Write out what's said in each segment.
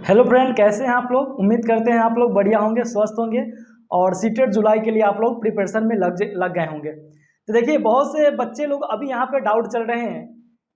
Hello friend, कैसे हैं आप लोग। उम्मीद करते हैं आप लोग बढ़िया होंगे, स्वस्थ होंगे और सीटेट जुलाई के लिए आप लोग प्रिपरेशन में लग गए होंगे। तो देखिए, बहुत से बच्चे लोग अभी यहाँ पे डाउट चल रहे हैं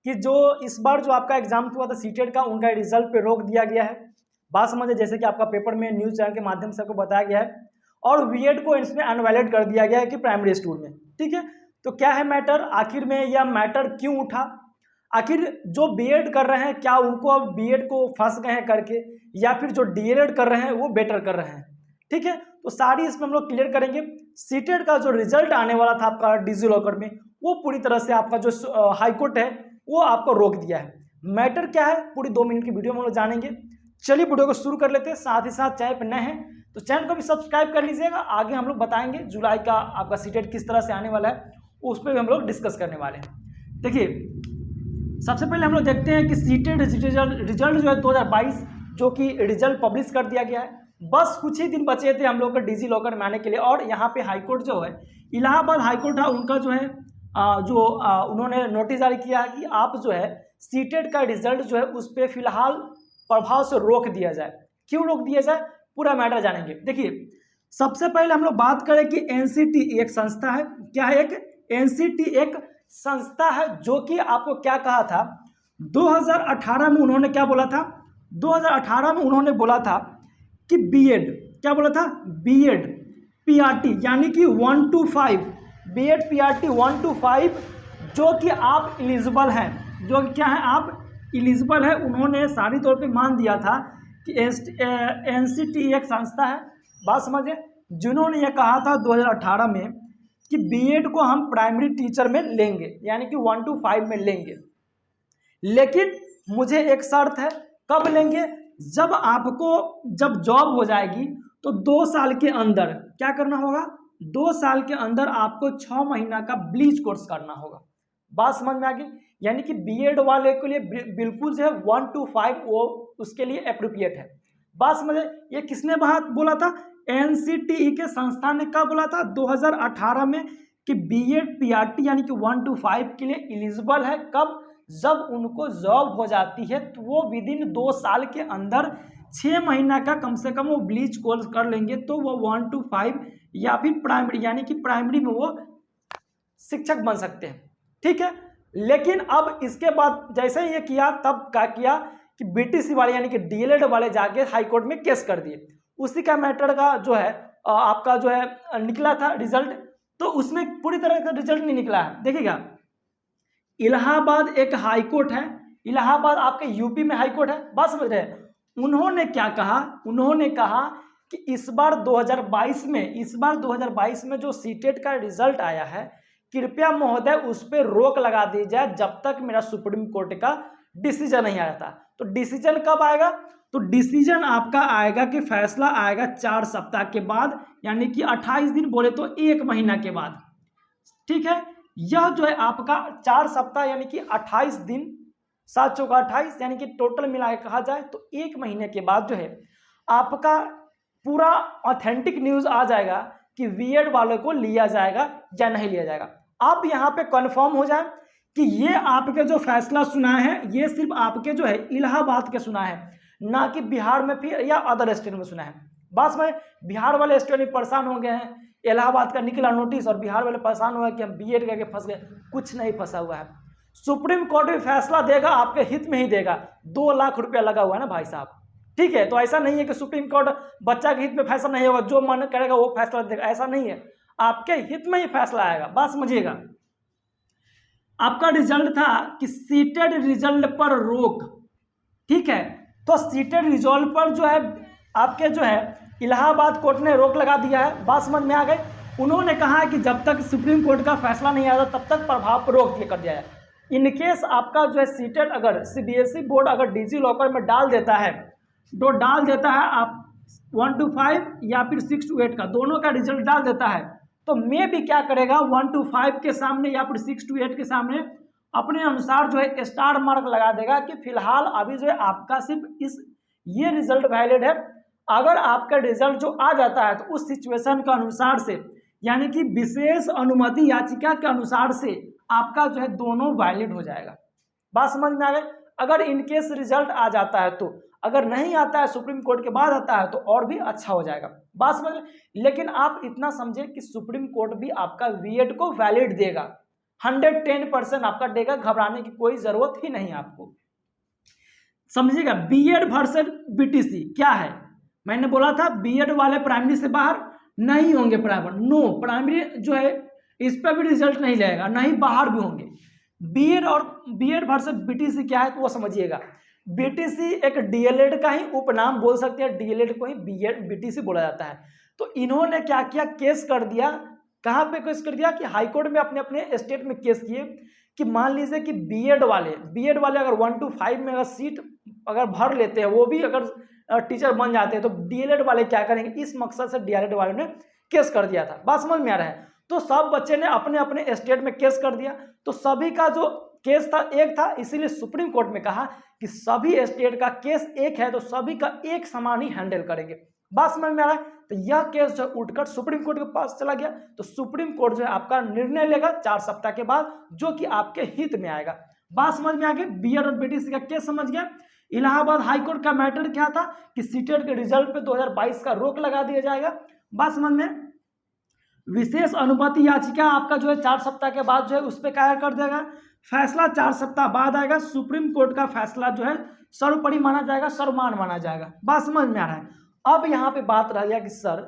कि जो इस बार जो आपका एग्जाम हुआ था सीटेट का, उनका रिजल्ट पे रोक दिया गया है। बात समझे, जैसे कि आपका पेपर में न्यूज़ चैनल के माध्यम से आपको बताया गया है और बीएड को इसमें अनवैलिड कर दिया गया है कि प्राइमरी स्कूल में। ठीक है, तो क्या है मैटर, आखिर में यह मैटर क्यों उठा, आखिर जो बीएड कर रहे हैं क्या उनको अब बीएड को फंस गए हैं करके, या फिर जो डीएलएड कर रहे हैं वो बेटर कर रहे हैं। ठीक है, तो सारी इसमें हम लोग क्लियर करेंगे। सीटेट का जो रिजल्ट आने वाला था आपका डिजी लॉकर में, वो पूरी तरह से आपका जो हाईकोर्ट है वो आपको रोक दिया है। मैटर क्या है पूरी 2 मिनट की वीडियो में हम लोग जानेंगे। चलिए वीडियो को शुरू कर लेते हैं। साथ ही साथ चैनल पर नए हैं तो चैनल को भी सब्सक्राइब कर लीजिएगा। आगे हम लोग बताएंगे जुलाई का आपका सीटेट किस तरह से आने वाला है, उस पर भी हम लोग डिस्कस करने वाले हैं। देखिए, सबसे पहले हम लोग देखते हैं कि सीटेट रिजल्ट जो है 2022 जो कि रिजल्ट पब्लिश कर दिया गया है। बस कुछ ही दिन बचे थे हम लोग का डिजी लॉकर में आने के लिए। और यहाँ पे हाईकोर्ट जो है, इलाहाबाद हाईकोर्ट है, उनका जो है उन्होंने नोटिस जारी किया है कि आप जो है सीटेट का रिजल्ट जो है उस पर फिलहाल प्रभाव से रोक दिया जाए। क्यों रोक दिया जाए, पूरा मैटर जानेंगे। देखिए, सबसे पहले हम लोग बात करें कि एनसीटी एक संस्था है। क्या है, एक एनसीटी एक संस्था है जो कि आपको क्या कहा था 2018 में, उन्होंने क्या बोला था 2018 में उन्होंने बोला था कि बीएड, क्या बोला था, बीएड पीआरटी यानी कि 1 to 5, बीएड पीआरटी 1 to 5 जो कि आप एलिजिबल हैं, जो कि क्या है आप एलिजिबल है, उन्होंने सारी तौर पे मान दिया था कि एनसीटी एक संस्था है। बात समझे, जिन्होंने ये कहा था 2018 में कि बीएड को हम प्राइमरी टीचर में लेंगे यानी कि 1 to 5 में लेंगे, लेकिन मुझे एक शर्त है। कब लेंगे, जब जॉब हो जाएगी तो 2 साल के अंदर क्या करना होगा, 2 साल के अंदर आपको 6 महीना का ब्लीच कोर्स करना होगा। बात समझ में आ गई, यानी कि बीएड वाले के लिए बिल्कुल जो है 1 to 5 वो उसके लिए एप्रोप्रिएट है। बात समझे, ये किसने बात बोला था, एनसीटीई के संस्था ने कब बोला था 2018 में कि बीएड पीआरटी यानी कि 1 to 5 के लिए एलिजिबल है। कब, जब उनको जॉब हो जाती है तो वो विदिन 2 साल के अंदर 6 महीना का कम से कम वो ब्लीच कोर्स कर लेंगे तो वो 1 to 5 या फिर प्राइमरी यानी कि प्राइमरी में वो शिक्षक बन सकते हैं। ठीक है, लेकिन अब इसके बाद जैसे ये किया, तब क्या किया कि बीटीसी वाले यानी कि डीएलएड वाले जाके हाईकोर्ट में केस कर दिए। उसी का मैटर का जो है आपका जो है निकला था रिजल्ट, तो उसमें पूरी तरह का रिजल्ट नहीं निकला है। देखिएगा, इलाहाबाद एक हाईकोर्ट है, इलाहाबाद आपके यूपी में हाईकोर्ट है। बात समझ रहे हैं, उन्होंने क्या कहा, उन्होंने कहा कि इस बार 2022 में जो सीटेट का रिजल्ट आया है, कृपया महोदय उस पर रोक लगा दी जाए जब तक मेरा सुप्रीम कोर्ट का डिसीजन नहीं आया था। तो डिसीजन कब आएगा, तो डिसीजन आपका आएगा कि फैसला आएगा 4 सप्ताह के बाद, यानी कि 28 दिन बोले तो 1 महीना के बाद। ठीक है, यह जो है आपका 4 सप्ताह यानी कि 28 दिन, 7 चौका 28 यानी कि टोटल मिला के कहा जाए तो 1 महीने के बाद जो है आपका पूरा ऑथेंटिक न्यूज आ जाएगा कि बीएड वालों को लिया जाएगा या नहीं लिया जाएगा। आप यहाँ पे कंफर्म हो जाए कि ये आपके जो फैसला सुना है ये सिर्फ आपके जो है इलाहाबाद के सुना है, ना कि बिहार में फिर या अदर स्टेट में सुना है। बस में बिहार वाले स्टेट में परेशान हो गए हैं, इलाहाबाद का निकला नोटिस और बिहार वाले परेशान हुआ कि हम बीएड करके फंस गए। कुछ नहीं फंसा हुआ है, सुप्रीम कोर्ट भी फैसला देगा आपके हित में ही देगा। 2 लाख रुपया लगा हुआ है ना भाई साहब। ठीक है, तो ऐसा नहीं है कि सुप्रीम कोर्ट बच्चा के हित में फैसला नहीं होगा, जो मन करेगा वो फैसला देगा, ऐसा नहीं है, आपके हित में ही फैसला आएगा। बात समझिएगा, आपका रिजल्ट था कि सीटेड रिजल्ट पर रोक। ठीक है, तो सीटेड रिजल्ट पर जो है आपके जो है इलाहाबाद कोर्ट ने रोक लगा दिया है। बात समझ में आ गई, उन्होंने कहा कि जब तक सुप्रीम कोर्ट का फैसला नहीं आता तब तक प्रभाव पर रोक दिया कर दिया है। इनकेस आपका जो है सीटेड अगर सीबीएसई बोर्ड अगर डिजी लॉकर में डाल देता है आप 1 to 5 या फिर 6 to 8 का दोनों का रिजल्ट डाल देता है, तो मैं भी क्या करेगा 1 to 5 के सामने या फिर 6 to 8 के सामने अपने अनुसार जो है स्टार मार्क लगा देगा कि फिलहाल अभी जो है आपका सिर्फ ये रिजल्ट वैलिड है। अगर आपका रिजल्ट जो आ जाता है तो उस सिचुएशन के अनुसार से यानी कि विशेष अनुमति याचिका के अनुसार से आपका जो है दोनों वैलिड हो जाएगा। बात समझ में आ गई, अगर इनकेस रिजल्ट आ जाता है तो अगर नहीं आता है, सुप्रीम कोर्ट के बाद आता है तो और भी अच्छा हो जाएगा। बात समझ में? लेकिन आप इतना समझे कि सुप्रीम कोर्ट भी आपका बीएड को वैलिड देगा, 110% आपका देगा, घबराने की कोई जरूरत ही नहीं आपको। समझिएगा, बीएड वर्सेस बीटीसी क्या है। मैंने बोला था बीएड वाले प्राइमरी से बाहर नहीं होंगे, प्राइमरी नो, प्राइमरी जो है इस पर भी रिजल्ट नहीं लगेगा, नहीं बाहर भी होंगे। बीएड वर्सेस बीटीसी क्या है तो वो समझिएगा। बीटीसी एक डीएलएड का ही उपनाम बोल सकते हैं, डीएलएड को ही बीटीसी बोला जाता है। तो इन्होंने क्या किया, केस कर दिया। कहाँ पे केस कर दिया कि हाईकोर्ट में अपने अपने स्टेट में केस किए कि मान लीजिए कि बीएड वाले अगर 1 to 5 में अगर सीट अगर भर लेते हैं, वो भी अगर टीचर बन जाते हैं, तो डीएलएड वाले क्या करेंगे, इस मकसद से डीएलएड वाले ने केस कर दिया था। बात समझ में आ रहा है? तो सब बच्चे ने अपने अपने स्टेट में केस कर दिया, तो सभी का जो केस था एक था, इसीलिए सुप्रीम कोर्ट में कहा कि सभी स्टेट का केस एक है तो सभी का एक समान ही हैंडल करेंगे। बात समझ में आ रहा है? तो यह केस जो उठकर सुप्रीम कोर्ट के पास चला गया, तो सुप्रीम कोर्ट जो है आपका निर्णय लेगा 4 सप्ताह के बाद, जो कि आपके हित में आएगा। बात समझ में आ गई? बीएड और बीटीसी का केस समझ गया। इलाहाबाद हाईकोर्ट का मैटर क्या था कि सीटेट के रिजल्ट पे 2022 का रोक लगा दिया जाएगा। बात समझ में? विशेष अनुमति याचिका आपका जो है 4 सप्ताह के बाद जो है उस पर क्या कर देगा, फैसला 4 सप्ताह बाद आएगा। सुप्रीम कोर्ट का फैसला जो है सर्वोपरि माना जाएगा, सर्वमान्य माना जाएगा। बात समझ में आ रहा है? अब यहाँ पे बात रह गया कि सर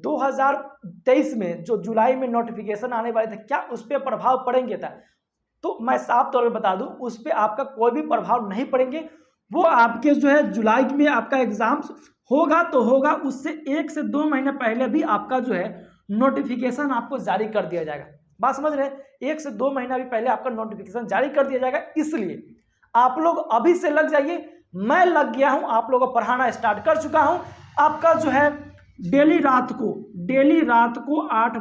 2023 में जो जुलाई में नोटिफिकेशन आने वाले थे, क्या उस पर प्रभाव पड़ेंगे था? तो मैं साफ तौर पे बता दूं, उस पर आपका कोई भी प्रभाव नहीं पड़ेंगे। वो आपके जो है जुलाई में आपका एग्जाम होगा तो होगा, उससे 1 से 2 महीने पहले भी आपका जो है नोटिफिकेशन आपको जारी कर दिया जाएगा। बात समझ रहे हैं? 1 से 2 महीना भी पहले आपका नोटिफिकेशन जारी कर दिया जाएगा। इसलिए आप लोग अभी से लग जाइए। मैं लग गया हूं, आप लोगों को पढ़ाना स्टार्ट कर चुका हूं। आपका जो है डेली रात को 8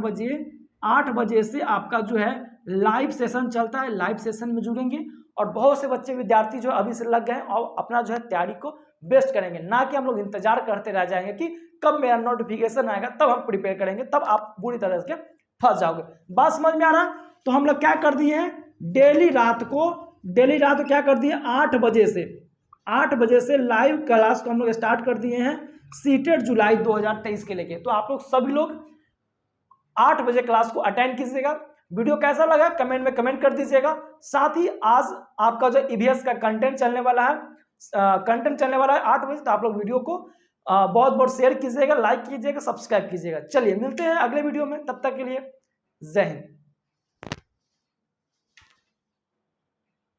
बजे से आपका जो है लाइव सेशन चलता है। लाइव सेशन में जुड़ेंगे और बहुत से बच्चे विद्यार्थी जो अभी से लग गए और अपना जो है तैयारी को बेस्ट करेंगे, ना कि हम लोग इंतजार करते रह जाएंगे कि कब मेरा नोटिफिकेशन आएगा तब हम प्रिपेयर करेंगे, तब आप बुरी तरह से फंस जाओगे। बात समझ में आ रहा? तो हम लोग क्या कर दिए हैं, डेली रात को क्या कर दिए, 8 बजे से लाइव क्लास को हम लोग स्टार्ट कर दिए हैं सीटेट जुलाई 2023 के लेके। तो आप लोग सभी लोग 8 बजे क्लास को अटेंड कीजिएगा। वीडियो कैसा लगा कमेंट में कमेंट कर दीजिएगा। साथ ही आज आपका जो ईवीएस का कंटेंट चलने वाला है 8 बजे, तो आप लोग वीडियो को बहुत बहुत शेयर कीजिएगा, लाइक कीजिएगा, सब्सक्राइब कीजिएगा। चलिए मिलते हैं अगले वीडियो में, तब तक के लिए जय हिंद।